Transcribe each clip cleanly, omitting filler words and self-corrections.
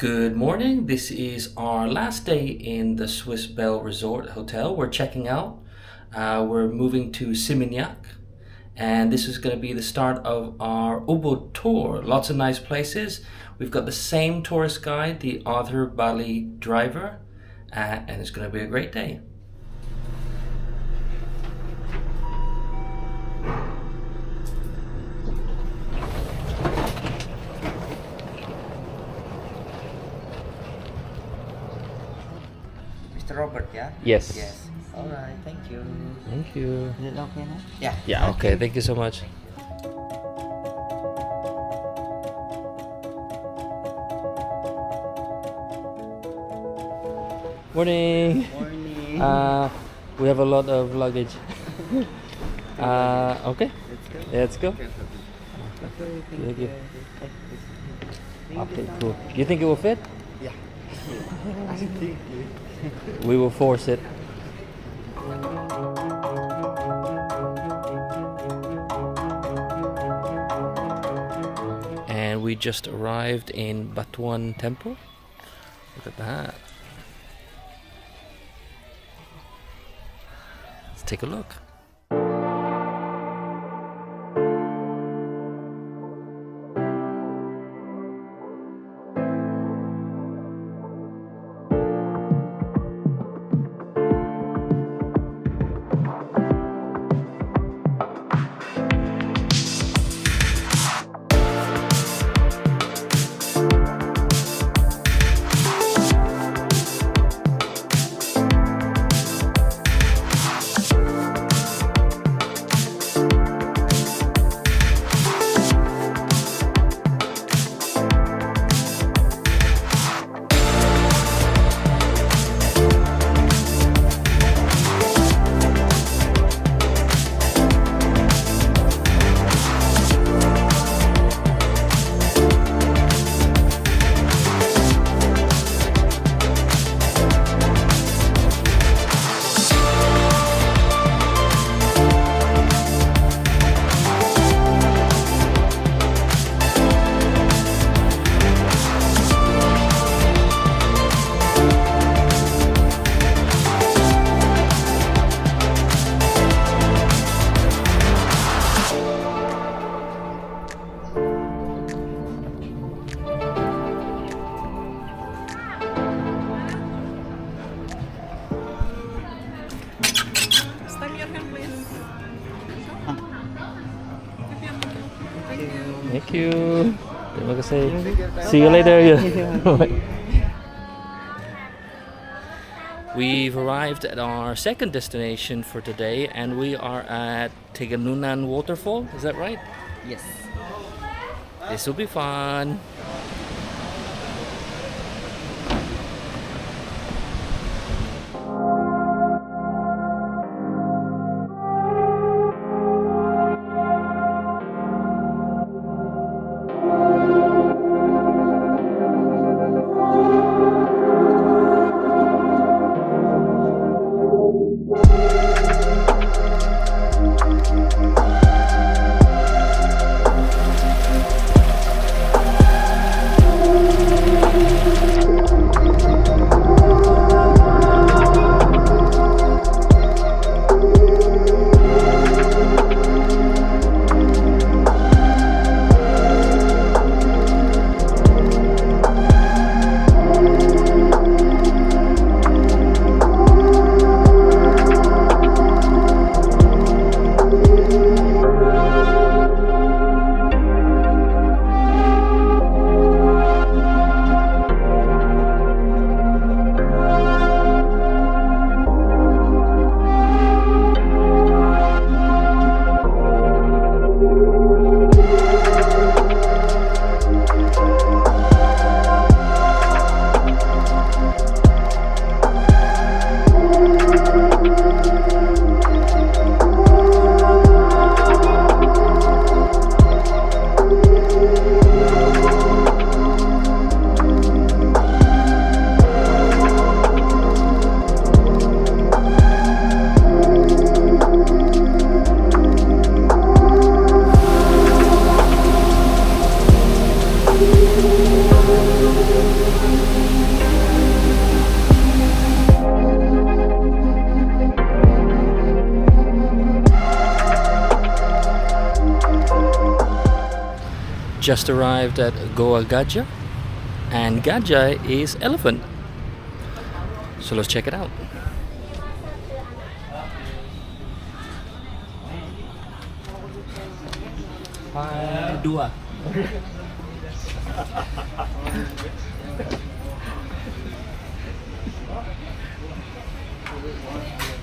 Good morning. This is our last day in the Swiss-Belresort hotel. We're checking out. We're moving to Seminyak, and this is going to be the start of our Ubud tour. Lots of nice places. We've got the same tourist guide, the Arthur Bali driver, and it's going to be a great day. Mr. Robert, yeah? Yes. Yes. All right, thank you. Thank you. Is it okay now? Yeah. Yeah, okay. Thank you so much. Morning. Morning. We have a lot of luggage. Okay. Let's go. Let's go. Thank you. Okay, cool. You think it will fit? Yeah. I think We will force it. And we just arrived in Batuan Temple. Look at that. Let's take a look. Thank you. Terima kasih. See you later. We've arrived at our second destination for today, and we are at Tegenungan Waterfall. Is that right? Yes. This will be fun. just arrived at Goa Gajah, and Gajah is elephant. So let's check it out. Dua.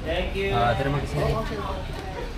Thank you. Terima kasih.